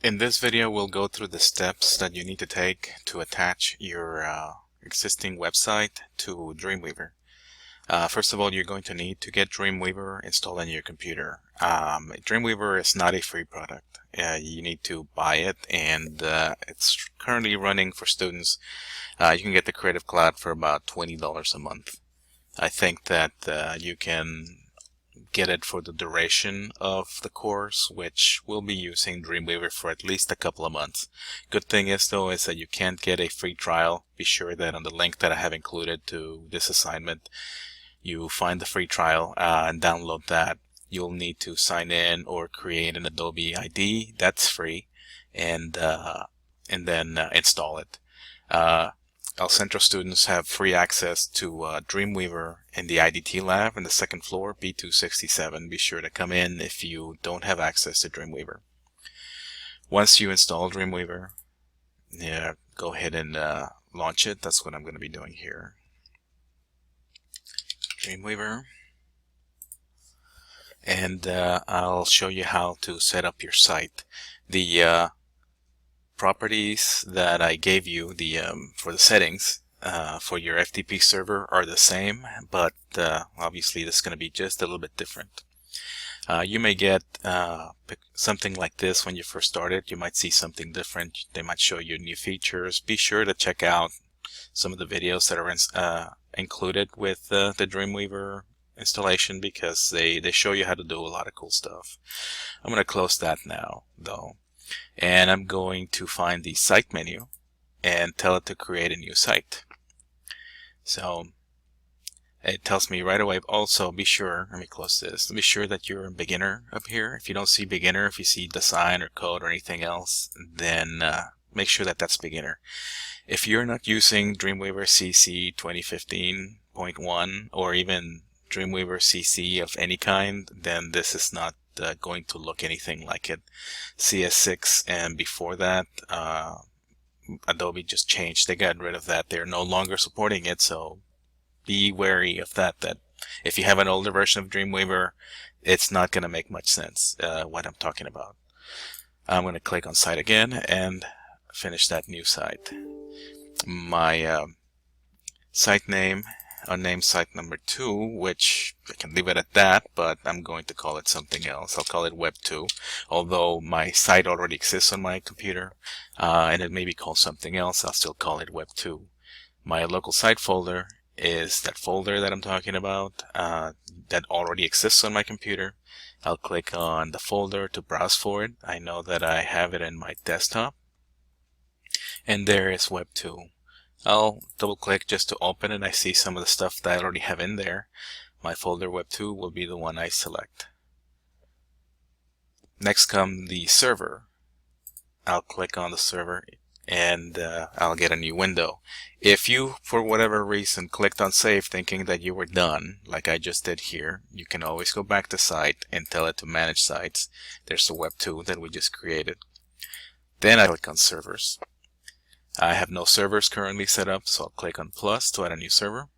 In this video, we'll go through the steps that you need to take to attach your existing website to Dreamweaver. First of all, you're going to need to get Dreamweaver installed on your computer. Dreamweaver is not a free product. You need to buy it, and it's currently running for students. You can get the Creative Cloud for about $20 a month. I think that you can get it for the duration of the course, which we'll be using Dreamweaver for at least a couple of months. Good thing is though is that you can't get a free trial. Be sure that on the link that I have included to this assignment, you find the free trial and download that. You'll need to sign in or create an Adobe ID. That's free, and then install it. Our Central students have free access to Dreamweaver in the IDT lab in the second floor, B267. Be sure to come in if you don't have access to Dreamweaver. Once you install Dreamweaver, go ahead and launch it. That's what I'm going to be doing here. Dreamweaver. And I'll show you how to set up your site. The properties that I gave you for the settings for your FTP server are the same, but obviously this is going to be just a little bit different. You may get something like this when you first start it. You might see something different. They might show you new features. Be sure to check out some of the videos that are included with the Dreamweaver installation, because they show you how to do a lot of cool stuff. I'm going to close that now though. And I'm going to find the site menu and tell it to create a new site. So it tells me right away. Also, be sure, let me close this, be sure that you're a beginner up here. If you don't see beginner, if you see design or code or anything else, then make sure that that's beginner. If you're not using Dreamweaver CC 2015.1 or even Dreamweaver CC of any kind, then this is not going to look anything like it. CS6 and before that, Adobe just changed. They got rid of that. They're no longer supporting it, so be wary of that. That if you have an older version of Dreamweaver, it's not going to make much sense what I'm talking about. I'm going to click on site again and finish that new site. My site name, unnamed site number 2, which I can leave it at that, but I'm going to call it something else. I'll call it Web 2, although my site already exists on my computer, and it may be called something else. I'll still call it Web 2. My local site folder is that folder that I'm talking about that already exists on my computer. I'll click on the folder to browse for it. I know that I have it in my desktop, and there is Web 2. I'll double click just to open it. I see some of the stuff that I already have in there. My folder Web 2 will be the one I select. Next comes the server. I'll click on the server and I'll get a new window. If you, for whatever reason, clicked on save thinking that you were done, like I just did here, you can always go back to site and tell it to manage sites. There's the Web 2 that we just created. Then I click on servers. I have no servers currently set up, so I'll click on plus to add a new server.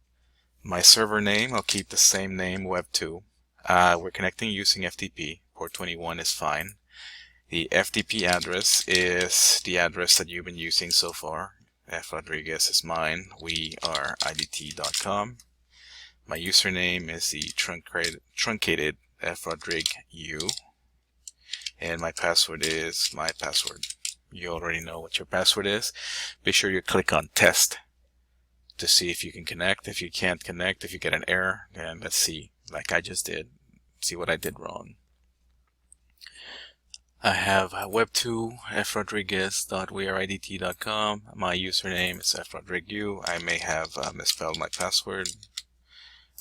My server name, I'll keep the same name, Web 2. We're connecting using FTP. Port 21 is fine. The FTP address is the address that you've been using so far. F. Rodriguez is mine. We are idtprof. My username is the truncated F. Rodrig U. And my password is my password. You already know what your password is. Be sure you click on test to see if you can connect. If you can't connect, if you get an error, then let's see, like I just did, see what I did wrong. I have web2 frodriguez.weareidt.com. My username is frodrigu. I may have misspelled my password.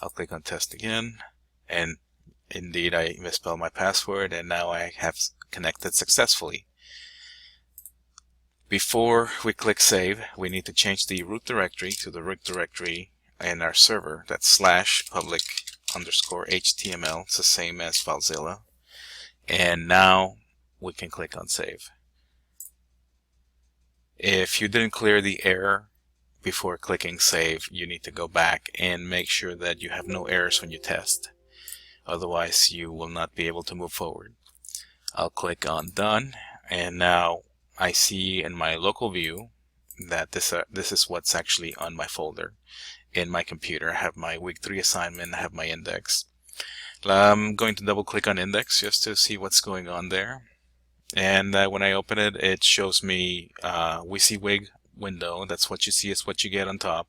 I'll click on test again, and indeed I misspelled my password, and now I have connected successfully. Before we click save, we need to change the root directory to the root directory in our server. That's /public_HTML. It's the same as FileZilla. And now we can click on save. If you didn't clear the error before clicking save, you need to go back and make sure that you have no errors when you test. Otherwise, you will not be able to move forward. I'll click on done, and now I see in my local view that this is what's actually on my folder in my computer. I have my week 3 assignment, I have my index. I'm going to double click on index just to see what's going on there. And when I open it, it shows me WYSIWYG window. That's what you see, is what you get on top.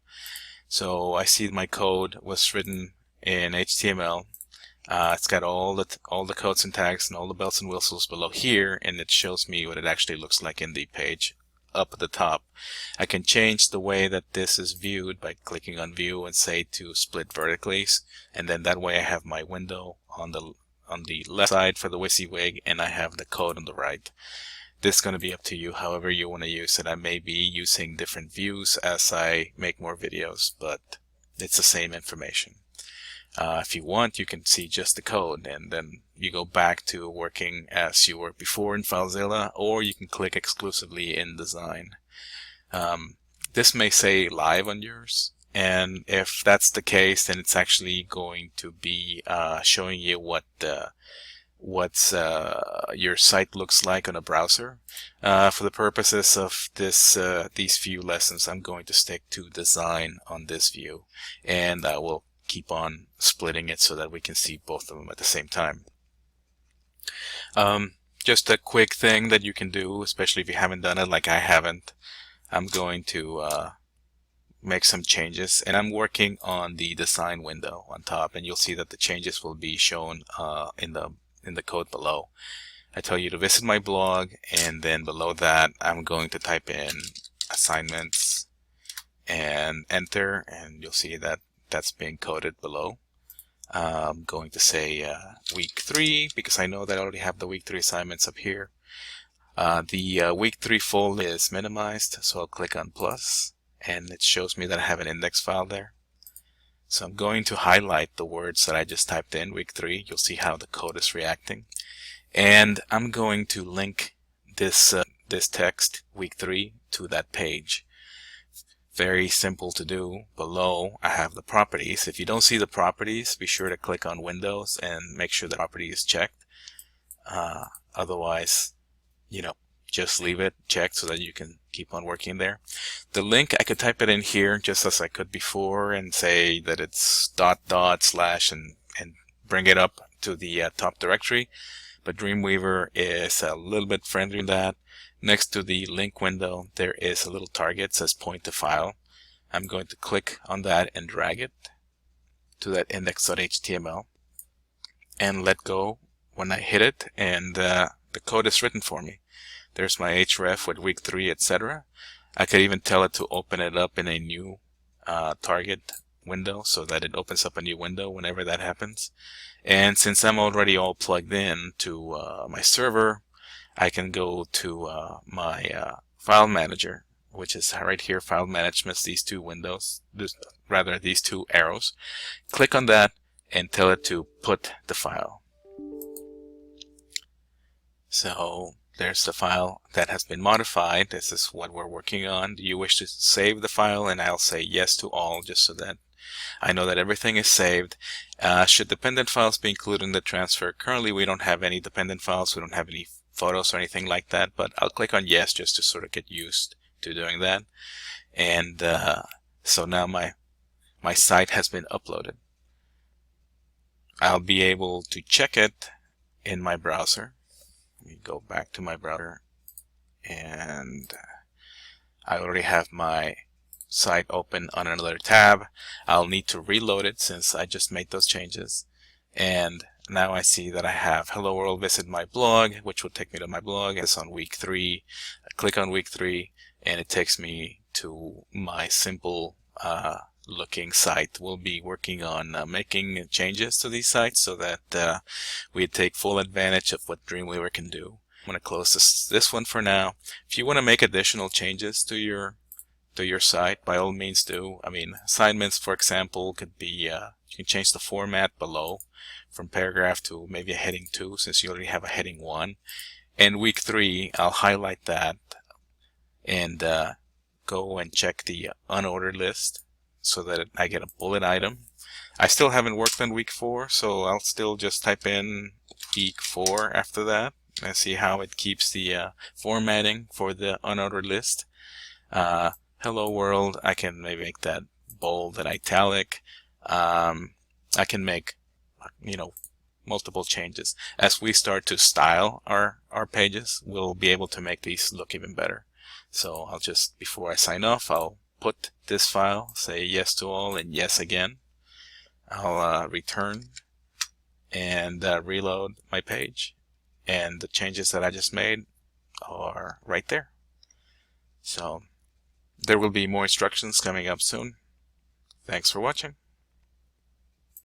So I see my code was written in HTML. It's got all the code syntax and all the bells and whistles below here, and it shows me what it actually looks like in the page up at the top. I can change the way that this is viewed by clicking on view and say to split vertically, and then that way I have my window on the left side for the WYSIWYG, and I have the code on the right. This is going to be up to you, however you want to use it. I may be using different views as I make more videos, but it's the same information. If you want, you can see just the code, and then you go back to working as you were before in FileZilla, or you can click exclusively in Design. This may say live on yours, and if that's the case, then it's actually going to be showing you what your site looks like on a browser. For the purposes of these few lessons, I'm going to stick to Design on this view, and I will keep on splitting it so that we can see both of them at the same time. Just a quick thing that you can do, especially if you haven't done it like I haven't. I'm going to make some changes, and I'm working on the design window on top, and you'll see that the changes will be shown in the code below. I tell you to visit my blog, and then below that I'm going to type in assignments and enter, and you'll see that that's being coded below. I'm going to say week 3 because I know that I already have the week 3 assignments up here. The week 3 folder is minimized, so I'll click on plus, and it shows me that I have an index file there. So I'm going to highlight the words that I just typed in, week 3. You'll see how the code is reacting. And I'm going to link this text, week 3, to that page. Very simple to do. Below, I have the properties. If you don't see the properties, be sure to click on Windows and make sure the property is checked. Otherwise, just leave it checked so that you can keep on working there. The link, I could type it in here just as I could before and say that it's // and bring it up to the top directory. But Dreamweaver is a little bit friendlier than that. Next to the link window, there is a little target that says point to file. I'm going to click on that and drag it to that index.html and let go when I hit it, and the code is written for me. There's my href with week 3, etc. I could even tell it to open it up in a new target window so that it opens up a new window whenever that happens. And since I'm already all plugged in to my server, I can go to my file manager, which is right here, file management, these two windows, these two arrows. Click on that and tell it to put the file. So there's the file that has been modified. This is what we're working on. Do you wish to save the file? And I'll say yes to all, just so that I know that everything is saved. Should dependent files be included in the transfer? Currently we don't have any dependent files. We don't have any photos or anything like that, but I'll click on yes just to sort of get used to doing that. And so now my site has been uploaded. I'll be able to check it in my browser. Let me go back to my browser, and I already have my site open on another tab. I'll need to reload it since I just made those changes. And now I see that I have hello world, visit my blog, which will take me to my blog. It's on week 3. I click on week 3 and it takes me to my simple looking site. We'll be working on making changes to these sites so that we take full advantage of what Dreamweaver can do. I'm going to close this one for now. If you want to make additional changes to your site, by all means do. I mean, assignments, for example, could be you can change the format below from paragraph to maybe a heading 2, since you already have a heading 1. And week 3, I'll highlight that and go and check the unordered list so that I get a bullet item. I still haven't worked on week 4, so I'll still just type in week 4 after that, and see how it keeps the formatting for the unordered list. Hello world, I can maybe make that bold and italic. I can make, multiple changes. As we start to style our pages, we'll be able to make these look even better. So I'll just, before I sign off, I'll put this file, say yes to all and yes again. I'll return and reload my page, and the changes that I just made are right there. So there will be more instructions coming up soon. Thanks for watching.